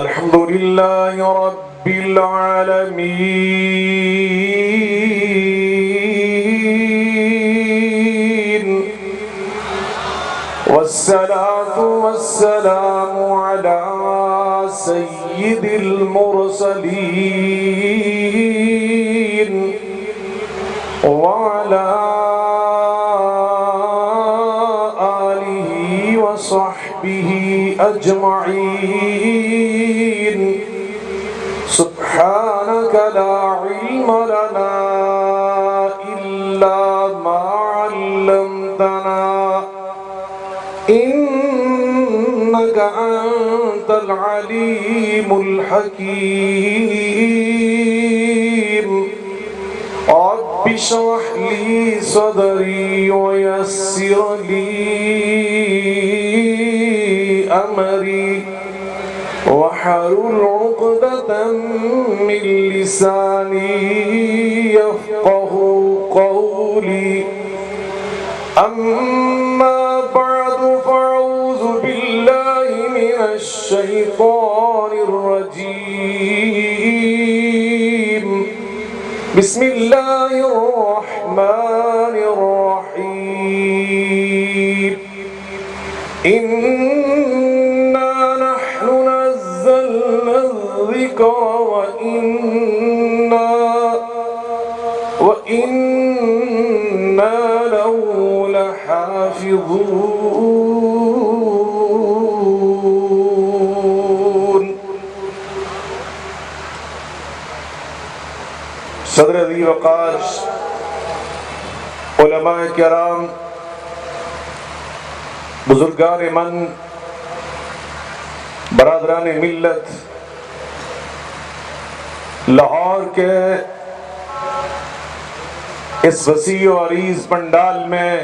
الحمد لله رب العالمين والصلاة والسلام على سيد المرسلين وعلى آله وصحبه أجمعين. سبحانك لا علم لنا إلا ما علمتنا إنك أنت العليم الحكيم. رب اشرح لي صدري ويسر لي أمري واحلل عقدة من لساني يفقه قولي. أما بعد فأعوذ بالله من الشيطان الرجيم. بسم الله الرحمن الرحيم. إنا نحن نزلنا الذكر وإنا له لحافظون. صدر ذی وقار، علماء کرام، بزرگان من، برادران ملت، لاہور کے اس وسیع و عریض پنڈال میں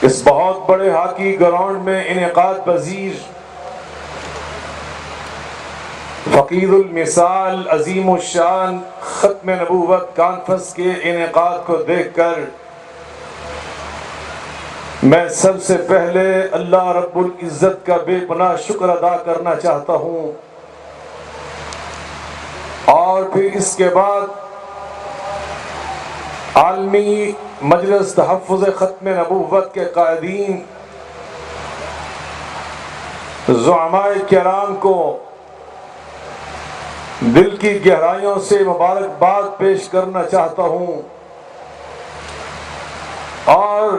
اس بہت بڑے ہاکی گراؤنڈ میں انعقاد پذیر فقید المثال عظیم الشان ختم نبوت کانفرنس کے انعقاد کو دیکھ کر میں سب سے پہلے اللہ رب العزت کا بے پناہ شکر ادا کرنا چاہتا ہوں، اور پھر اس کے بعد عالمی مجلس تحفظ ختم نبوت کے قائدین زعماء کرام کو دل کی گہرائیوں سے مبارکباد پیش کرنا چاہتا ہوں، اور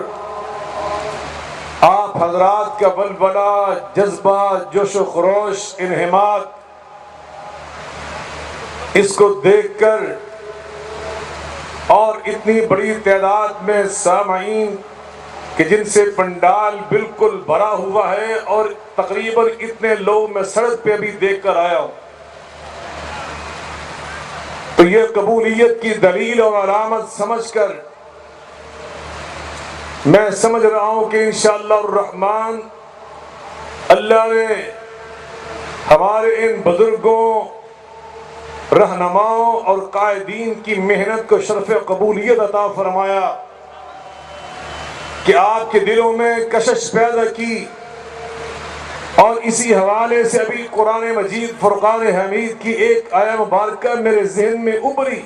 آپ حضرات کا بلبلہ، جذبہ، جوش و خروش، انہماک، اس کو دیکھ کر اور اتنی بڑی تعداد میں سامعین کہ جن سے پنڈال بالکل بھرا ہوا ہے، اور تقریباً اتنے لوگ میں سڑک پہ بھی دیکھ کر آیا ہوں، تو یہ قبولیت کی دلیل اور علامت سمجھ کر میں سمجھ رہا ہوں کہ انشاءاللہ الرحمن اللہ نے ہمارے ان بزرگوں، رہنماؤں اور قائدین کی محنت کو شرف قبولیت عطا فرمایا کہ آپ کے دلوں میں کشش پیدا کی، اور اسی حوالے سے ابھی قرآن مجید فرقان حمید کی ایک آیہ مبارکہ میرے ذہن میں ابھری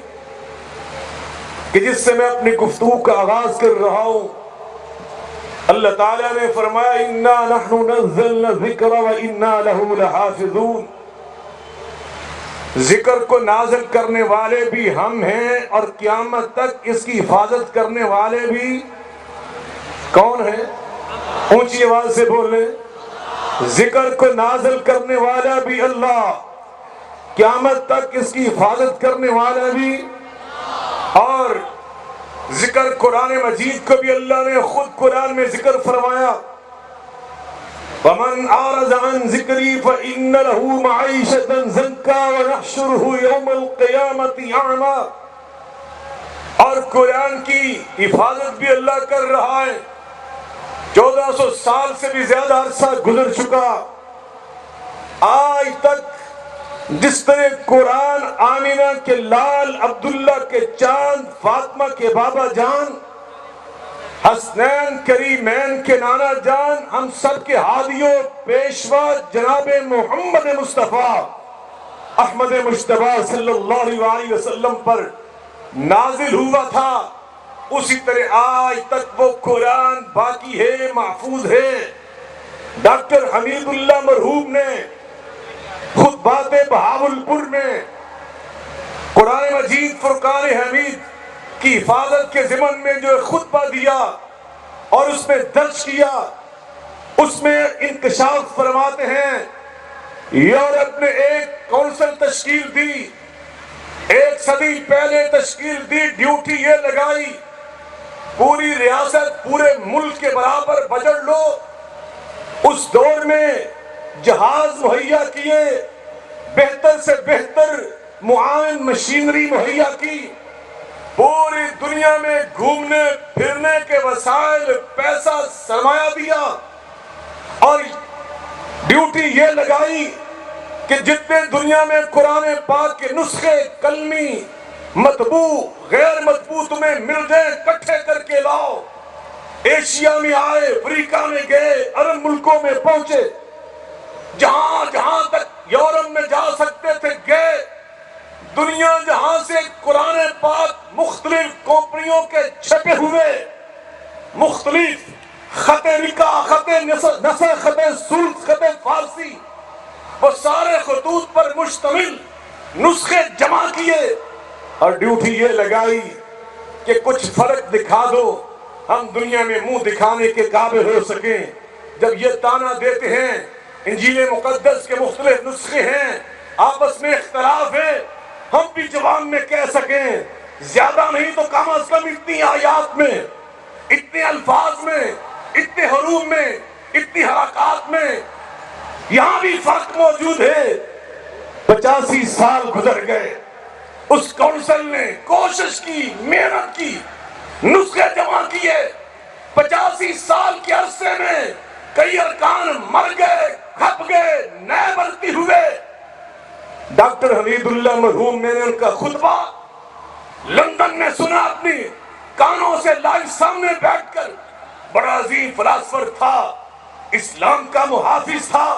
کہ جس سے میں اپنی گفتگو کا آغاز کر رہا ہوں۔ اللہ تعالیٰ نے فرمایا اِنَّا نَحْنُ نَزَّلْنَا الذِّكْرَ وَإِنَّا لَهُ لَحَافِظُونَ۔ ذکر کو نازل کرنے والے بھی ہم ہیں، اور قیامت تک اس کی حفاظت کرنے والے بھی کون ہیں؟ اونچی آواز سے بولیں۔ ذکر کو نازل کرنے والا بھی اللہ، قیامت تک اس کی حفاظت کرنے والا بھی، اور ذکر قرآن مجید کو بھی اللہ نے خود قرآن میں ذکر فرمایا وَمَنْ أَعْرَضَ عَنْ ذِكْرِي فَإِنَّ لَهُ مَعِيشَةً ضَنكًا وَنَحْشُرُهُ يَوْمَ الْقِيَامَةِ أَعْمَى۔ اور قرآن کی حفاظت بھی اللہ کر رہا ہے۔ 1400 سال سے بھی زیادہ عرصہ گزر چکا، آج تک جس طرح قرآن آمینہ کے لال، عبداللہ کے چاند، فاطمہ کے بابا جان حسنین کریمین کے نانا جان ہم سب کے ہادیوں پیشوا جناب محمد مصطفیٰ احمد مجتبیٰ صلی اللہ علیہ وسلم پر نازل ہوا تھا، اسی طرح آج تک وہ قرآن باقی ہے، محفوظ ہے۔ ڈاکٹر حمید اللہ مرحوم نے خطبات بہاولپور میں قرآن مجید فرقان حمید کی حفاظت کے ضمن میں جو خطبہ دیا اور اس میں درج کیا، اس میں انکشاف فرماتے ہیں یورپ نے ایک کونسل تشکیل دی، 1 صدی پہلے تشکیل دی، ڈیوٹی یہ لگائی پوری ریاست پورے ملک کے برابر بجٹ لو۔ اس دور میں جہاز مہیا کیے، بہتر سے بہتر معاون مشینری مہیا کی، پوری دنیا میں گھومنے پھرنے کے وسائل، پیسہ، سرمایہ دیا، اور ڈیوٹی یہ لگائی کہ جتنے دنیا میں قرآن پاک کے نسخے کلمی مطبوع غیر مطبوع تمہیں مل جائیں اکٹھے کر کے لاؤ۔ ایشیا میں آئے، افریقہ میں گئے، عرب ملکوں میں پہنچے، جہاں جہاں تک یورپ میں جا سکتے تھے گئے۔ دنیا جہاں سے قرآن پاک مختلف کمپنیوں کے چھپے ہوئے، مختلف خط رقا، خط نسخ، خط سلط، خط فارسی، وہ سارے خطوط پر مشتمل نسخے جمع کیے اور ڈیوٹی یہ لگائی کہ کچھ فرق دکھا دو، ہم دنیا میں منہ دکھانے کے قابل ہو سکیں۔ جب یہ تانا دیتے ہیں انجیل مقدس کے مختلف نسخے ہیں، آپس میں اختلاف ہے، ہم بھی جوان میں کہہ سکیں، زیادہ نہیں تو کم از کم اتنی آیات میں، اتنے الفاظ میں، اتنے حروف میں، اتنی حرکات میں یہاں بھی فرق موجود ہے۔ 85 سال گزر گئے، اس کونسل نے کوشش کی، محنت کی، نسخے جمع کیے۔ 85 سال کے عرصے میں کئی ارکان مر گئے، کھپ گئے، نئے بنتی ہوئے۔ ڈاکٹر حمید اللہ مرحوم، میں نے ان کا خطبہ لندن میں سنا اپنی کانوں سے لائیو سامنے بیٹھ کر۔ بڑا عظیم فلاسفر تھا، اسلام کا محافظ تھا۔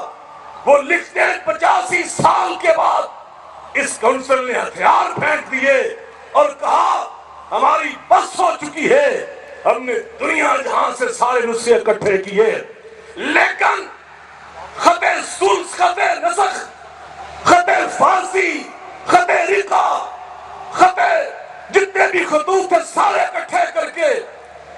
وہ لکھتے ہیں 85 سال کے بعد اس کونسل نے ہتھیار پھینک دیے اور کہا ہماری بس ہو چکی ہے، ہم نے دنیا جہاں سے سارے نسخے اکٹھے کیے، لیکن خط سلس، خط نسخ، خط فارسی، خط رقا، خط جتنے بھی خطوط تھے سارے اکٹھے کر کے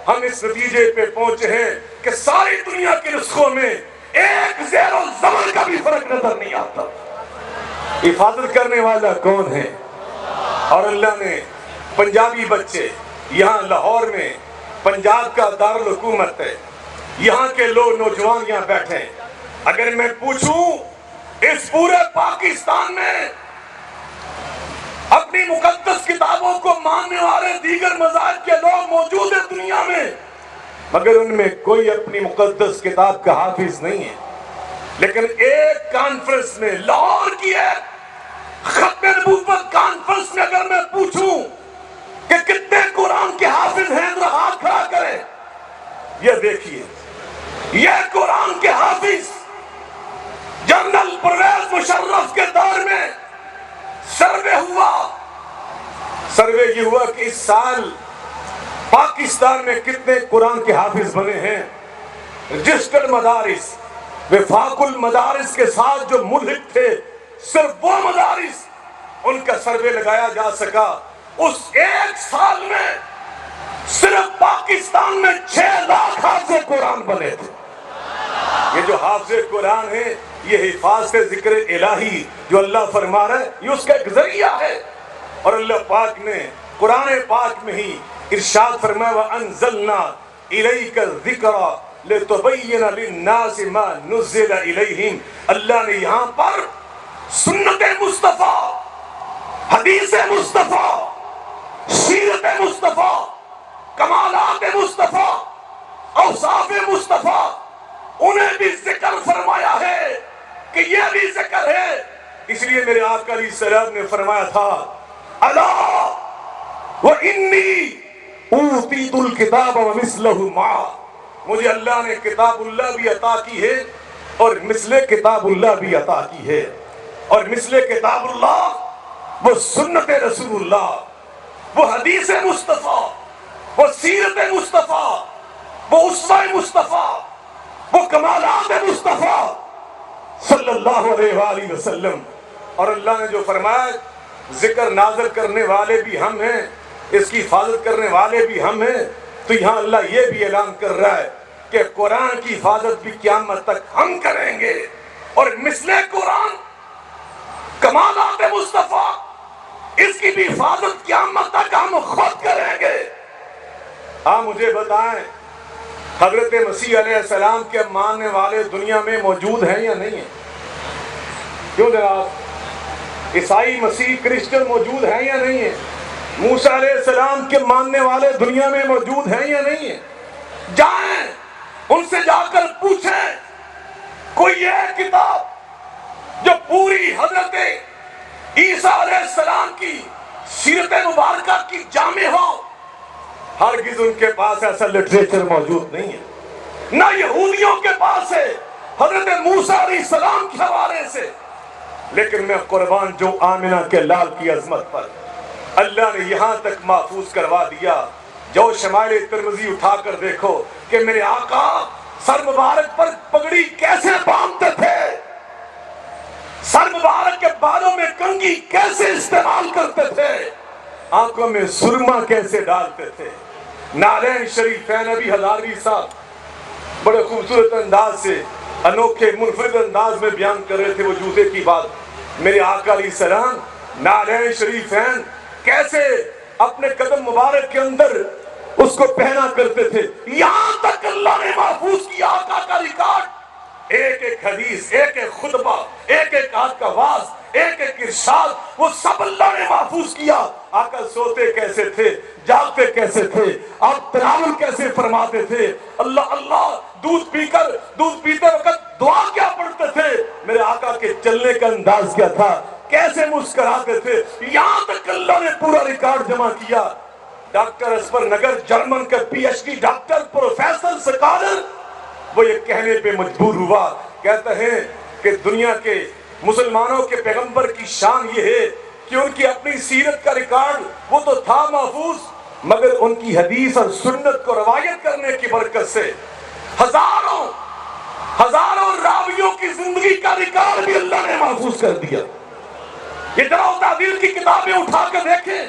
ہم اس نتیجے پہ پہنچے ہیں کہ ساری دنیا کے نسخوں میں ایک زیر و زبر کا بھی فرق نظر نہیں آتا۔ حفاظت کرنے والا کون ہے؟ اور اللہ نے پنجابی بچے، یہاں لاہور میں پنجاب کا دارالحکومت ہے، یہاں کے لوگ نوجوان یہاں بیٹھے ہیں، اگر میں پوچھوں اس پورے پاکستان میں اپنی مقدس کتابوں کو ماننے والے دیگر مذاہب کے لوگ موجود ہیں دنیا میں، مگر ان میں کوئی اپنی مقدس کتاب کا حافظ نہیں ہے۔ لیکن ایک کانفرنس میں، لاہور کی ایک ختم نبوت کانفرنس میں اگر میں پوچھوں کہ کتنے قرآن کے حافظ ہیں، ذرا ہاتھ کھڑا کریں۔ یہ دیکھیے، یہ قرآن کے حافظ جنرل پرویز مشرف کے دور میں سروے ہوا۔ سروے یہ ہوا کہ اس سال پاکستان میں کتنے قرآن کے حافظ بنے ہیں۔ رجسٹرڈ مدارس، وفاق المدارس کے ساتھ جو ملحق تھے، صرف وہ مدارس، ان کا سروے لگایا جا سکا۔ اس ایک سال میں صرف پاکستان میں 6 لاکھ حافظ قرآن بنے تھے۔ یہ جو حافظ قرآن ہے، یہ حفاظت ذکر الہی جو اللہ فرما رہا ہے، یہ اس کا ایک ذریعہ ہے۔ اور اللہ پاک نے قرآن پاک میں ہی ارشاد فرمایا وَأَنزَلْنَا إِلَيْكَ الذِّكْرَ لِتُبَيِّنَ لِلنَّاسِ مَا نُزِّلَ إِلَيْهِمْ۔ اللہ نے یہاں پر سنت مصطفیٰ، حدیث مصطفیٰ، سیرت مصطفیٰ، کمالات مصطفیٰ، اوصاف مصطفیٰ، انہیں بھی ذکر فرمایا ہے کہ یہ بھی ذکر ہے۔ اس لیے میرے آقا علیہ السلام نے فرمایا تھا الا وانی اوتیت الکتاب ومثلہ معہ، مجھے اللہ نے کتاب اللہ بھی عطا کی ہے اور مثل کتاب اللہ بھی عطا کی ہے. اور مثل کتاب اللہ وہ سنت رسول اللہ، وہ حدیث مصطفیٰ، وہ سیرت مصطفیٰ، وہ اسوہ مصطفیٰ، وہ کمالات مصطفیٰ صلی اللہ علیہ وآلہ وسلم. اور اللہ نے جو فرمایا ذکر نازل کرنے والے بھی ہم ہیں، اس کی حفاظت کرنے والے بھی ہم ہیں، تو یہاں اللہ یہ بھی اعلان کر رہا ہے کہ قرآن کی حفاظت بھی قیامت تک ہم کریں گے. اور مثل قرآن کمالات مصطفیٰ اس کی بھی حفاظت قیامت تک ہم خود کریں گے. آپ مجھے بتائیں حضرت مسیح علیہ السلام کے ماننے والے دنیا میں موجود ہیں یا نہیں ہیں؟ کیوں جناب؟ عیسائی مسیح کرسچن موجود ہیں یا نہیں ہیں؟ موسیٰ علیہ السلام کے ماننے والے دنیا میں موجود ہیں یا نہیں ہیں؟ جائیں ان سے جا کر پوچھیں کوئی ایک کتاب جو پوری حضرت عیسیٰ علیہ السلام کی سیرت مبارکہ کی جامع ہو. ہرگز ان کے پاس ایسا لٹریچر موجود نہیں ہے. نہ یہودیوں کے پاس ہے حضرت موسیٰ علیہ السلام کے حوالے سے. لیکن میں قربان جو آمنہ کے لال کی عظمت پر اللہ نے یہاں تک محفوظ کروا دیا. جو شمائل ترمذی اٹھا کر دیکھو کہ میرے آقا سر مبارک پر پگڑی کیسے باندھتے تھے، سر مبارک کے بالوں میں کنگھی کیسے استعمال کرتے تھے، آنکھوں میں سرما کیسے ڈالتے تھے. نالین شریفین ابھی ہزاروی صاحب بڑے خوبصورت انداز سے انوکھے منفرد انداز میں بیان کر رہے تھے وہ جوتے کی بات. میرے آقا علیہ السلام نالین شریفین کیسے اپنے قدم مبارک کے اندر اس کو پہنا کرتے تھے. یہاں تک اللہ نے محفوظ کیا آقا کا ریکارڈ. ایک ایک حدیث، ایک ایک خطبہ، ایک ایک آیت کا واعظ، ایک ایک ارشاد، وہ سب اللہ نے محفوظ کیا. آقا سوتے کیسے تھے، جاگتے کیسے تھے، آپ تناول کیسے فرماتے تھے، اللہ اللہ دودھ پیتے وقت دعا کیا پڑھتے تھے، میرے آقا کے چلنے کا انداز کیا تھا، کیسے مسکراتے تھے. یہاں تک اللہ نے پورا ریکارڈ جمع کیا. ڈاکٹر اسپر نگر جرمن کا P H D doctor professor scholar وہ یہ کہنے پہ مجبور ہوا، کہتے ہیں کہ دنیا کے مسلمانوں کے پیغمبر کی شان یہ ہے کہ ان کی اپنی سیرت کا ریکارڈ وہ تو تھا محفوظ، مگر ان کی حدیث اور سنت کو روایت کرنے کی برکت سے ہزاروں راویوں کی زندگی کا ریکارڈ بھی اللہ نے محفوظ کر دیا. یہ جرح و تعدیل کی کتابیں اٹھا کر دیکھیں،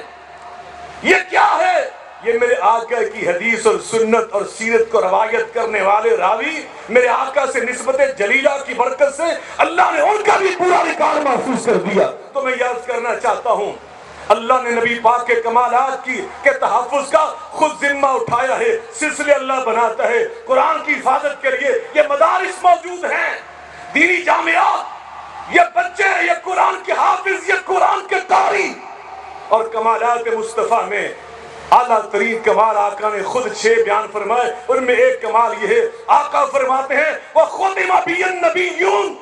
یہ کیا ہے؟ یہ میرے آقا کی حدیث اور سنت اور سیرت کو روایت کرنے والے راوی میرے آقا سے نسبت جلیلہ کی برکت سے اللہ نے ان کا بھی پورا ریکارڈ محفوظ کر دیا. تو میں یاد کرنا چاہتا ہوں اللہ نے نبی پاک کے کمالات کے تحفظ کا خود ذمہ اٹھایا ہے. سلسلے اللہ بناتا ہے قرآن کی حفاظت کے لیے. یہ مدارس موجود ہیں، دینی جامعات، یہ بچے، یہ قرآن کے حافظ، یہ قرآن کے قاری. اور کمالات مصطفیٰ میں اعلیٰ ترین کمال آقا نے خود 6 بیان فرمائے. ان میں ایک کمال یہ ہے، آقا فرماتے ہیں وَخُتِمَ بِيَ النَّبِيُّونَ،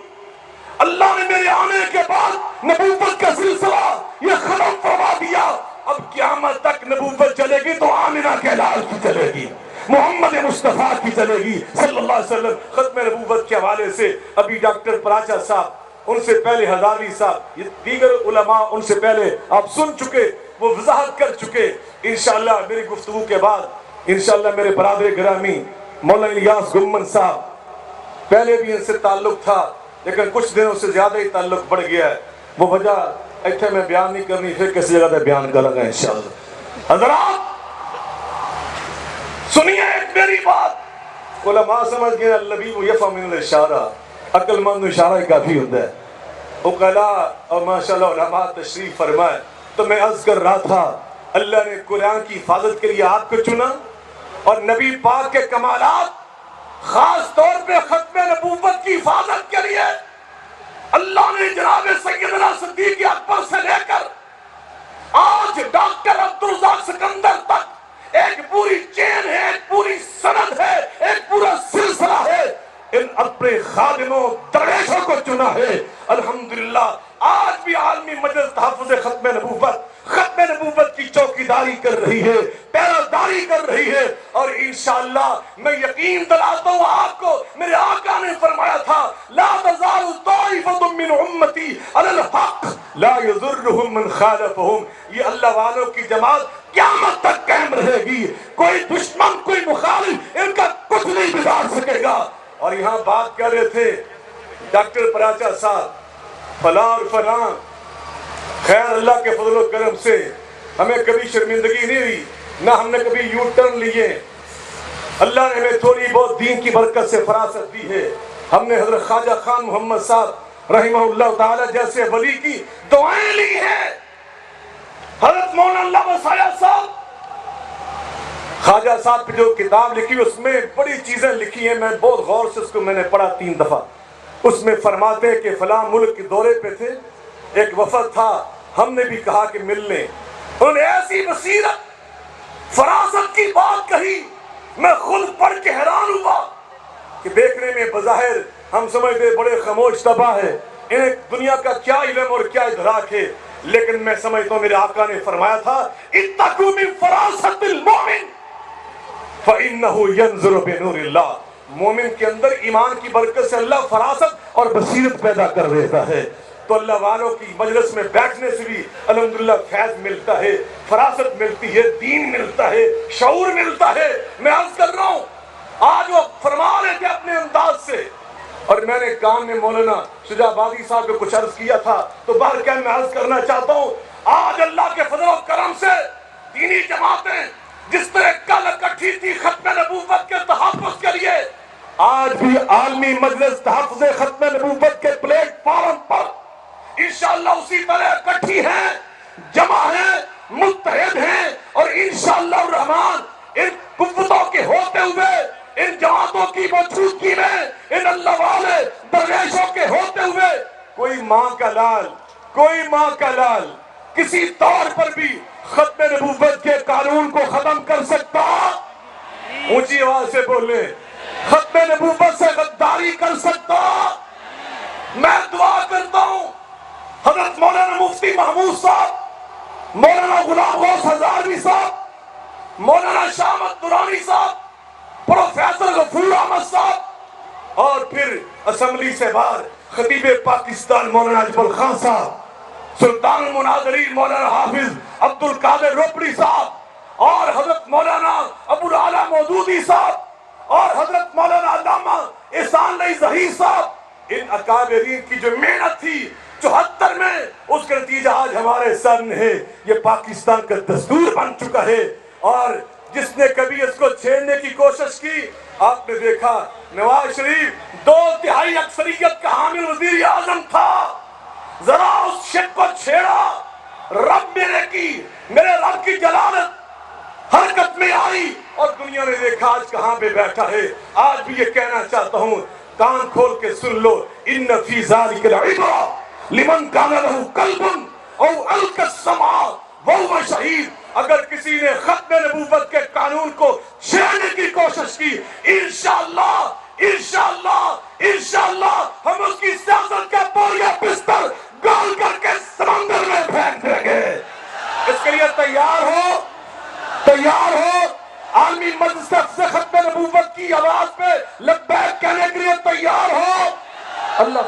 اللہ نے میرے آنے کے بعد نبوت کا سلسلہ یہ ختم فرما دیا. اب قیامت تک نبوت چلے گی تو آمنہ کے لال کی چلے گی، محمد مصطفیٰ کی چلے گی صلی اللہ علیہ وسلم. ختم نبوت کے حوالے سے ابھی ڈاکٹر پراچا صاحب، ان سے پہلے ہزاروی صاحب، یہ دیگر علماء ان سے پہلے آپ سن چکے، وہ وضاحت کر چکے. انشاءاللہ میری گفتگو کے بعد انشاءاللہ میرے برادر گرامی مولانا الیاس گمن صاحب، پہلے بھی ان سے تعلق تھا لیکن کچھ دنوں سے زیادہ ہی تعلق بڑھ گیا ہے. وہ وجہ ایتھے میں بیان نہیں کرنی، پھر کسی جگہ پہ بیان کروں گا انشاءاللہ. حضرات سنیے ایک میری بات. علماء سمجھ گئے اللبیب یفهم من الاشارہ، عقل مند اشارہ ہی کافی ہوتا ہے. عقلاء اور ماشاءاللہ علماء تشریف فرمائے. تو میں عرض کر رہا تھا اللہ نے قرآن کی حفاظت کے لیے آپ کو چنا اور نبی پاک کے کمالات خاص طور پہ ختم نبوت کی حفاظت کے لیے اللہ نے جناب سیدنا صدیق اکبر سے لے کر آج ڈاکٹر عبدالرزاق سکندر تک ایک پوری چین ہے، ایک پوری سند ہے، ایک پورا سلسلہ ہے. ان اپنے خادموں درویشوں کو چنا ہے. الحمدللہ آج بھی عالمی مجلس تحفظ ختم نبوت کی چوکیداری کر رہی ہے، پیراداری جاری کر رہی ہے، اور انشاءاللہ میں یقین دلاتا ہوں آپ کو، میرے آقا نے فرمایا تھا لا تزال طائفۃ من امتی علی الحق لا یضرهم من خالفهم، یہ اللہ والوں کی جماعت قیامت تک قائم رہے گی، کوئی دشمن کوئی مخالف ان کا کچھ نہیں بگاڑ سکے گا۔ اور یہاں بات کر رہے تھے ڈاکٹر پراچا صاحب فلاں اور فلاں، خیر اللہ کے فضل و کرم سے ہمیں کبھی شرمندگی نہیں ہوئی، نہ ہم نے کبھی یو ٹرن لیے، اللہ نے ہمیں تھوڑی بہت دین کی برکت سے فراست دی ہے۔ ہم نے حضرت خواجہ خان محمد صاحب رحمہ اللہ تعالی جیسے ولی کی دعائیں لی ہیں، حضرت مولانا اللہ وسایہ صاحب، خواجہ صاحب پہ جو کتاب لکھی اس میں بڑی چیزیں لکھی ہیں، میں بہت غور سے اس کو میں نے پڑھا 3 دفعہ۔ اس میں فرماتے ہیں کہ فلاں ملک کے دورے پہ تھے، ایک وفد تھا، ہم نے بھی کہا کہ مل لیں، انہوں نے ایسی بصیرت فراست کی بات کہی، میں خود پڑھ کے حیران ہوا کہ دیکھنے میں بظاہر ہم سمجھتے بڑے خاموش طبع ہے، انہیں دنیا کا کیا علم اور کیا ادراک ہے، لیکن میں سمجھتا ہوں میرے آقا نے فرمایا تھا اتقوا من فراست المؤمن فإنه ينظر بنور اللہ، مومن کے اندر ایمان کی برکت سے اللہ فراست اور بصیرت پیدا کر دیتا ہے۔ تو اللہ والوں کی مجلس میں بیٹھنے سے بھی الحمدللہ فیض ملتا ہے، فراست ملتی ہے، دین ملتا ہے، شعور ملتا ہے۔ میں عرض کر رہا ہوں آج وہ فرما رہے تھے اپنے انداز سے، اور میں نے کام میں مولانا شجاع آبادی صاحب کو کچھ عرض کیا تھا، تو باہر کیا میں عرض کرنا چاہتا ہوں، آج اللہ کے فضل و کرم سے دینی جماعتیں جس طرح کل اکٹھی تھی ختم نبوت کے تحفظ کے لیے، آج بھی عالمی مجلس تحفظ ختم نبوت کے پلیٹ فارم پر انشاءاللہ اسی طرح اکٹھی ہیں، جمع ہیں، متحد ہیں، اور انشاءاللہ الرحمن ان قوتوں کے ہوتے ہوئے، ان جماعتوں کی موجودگی میں، ان اللہ والے درویشوں کے ہوتے ہوئے، کوئی ماں کا لال، کوئی ماں کا لال کسی طور پر بھی ختم نبوت کے قانون کو ختم کر سکتا؟ اونچی آواز سے بولے، ختم نبوت سے غداری کر سکتا؟ میں دعا کرتا ہوں حضرت مولانا مفتی محمود صاحب، مولانا غلام غوث ہزاروی صاحب، مولانا شاہ احمد درانی صاحب، پروفیسر غفور احمد صاحب، اور پھر اسمبلی سے باہر خطیب پاکستان مولانا اجمل خان صاحب، سلطان المناظرین مولانا حافظ عبد القادر روپڑی صاحب، اور حضرت مولانا ابو العلا مودودی صاحب، اور حضرت مولانا علامہ احسان علی ظہیر صاحب، ان اکابرین کی جو محنت تھی 74 میں، اس کا نتیجہ آج ہمارے سامنے ہے۔ یہ پاکستان کا دستور بن چکا ہے، اور جس نے کبھی اس کو چھیڑنے کی کوشش کی، آپ نے دیکھا نواز شریف 2/3 اکثریت کا حامل وزیر اعظم تھا، ذرا اس شک کو چھیڑا، رب میرے رب کی جلالت حرکت میں آئی، اور دنیا نے دیکھا آج کہاں پہ بیٹھا ہے۔ آج بھی یہ کہنا چاہتا ہوں، کان کھول کے سن لو، ان فی ذالک العبرہ لمن کان لہ قلب او القی السمع وہو شہید۔ اگر کسی نے ختم نبوت کے قانون کو چھیڑنے کی کوشش کی، انشاءاللہ ہم اس کی سیاست کا بوریا بستر گول کر کے سمندر میں پھینک دیں گے۔ اس کے لیے تیار ہو عالمی مجلس سے ختم نبوت کی آواز پہ لبیک کہنے کے لیے تیار ہو۔ اللہ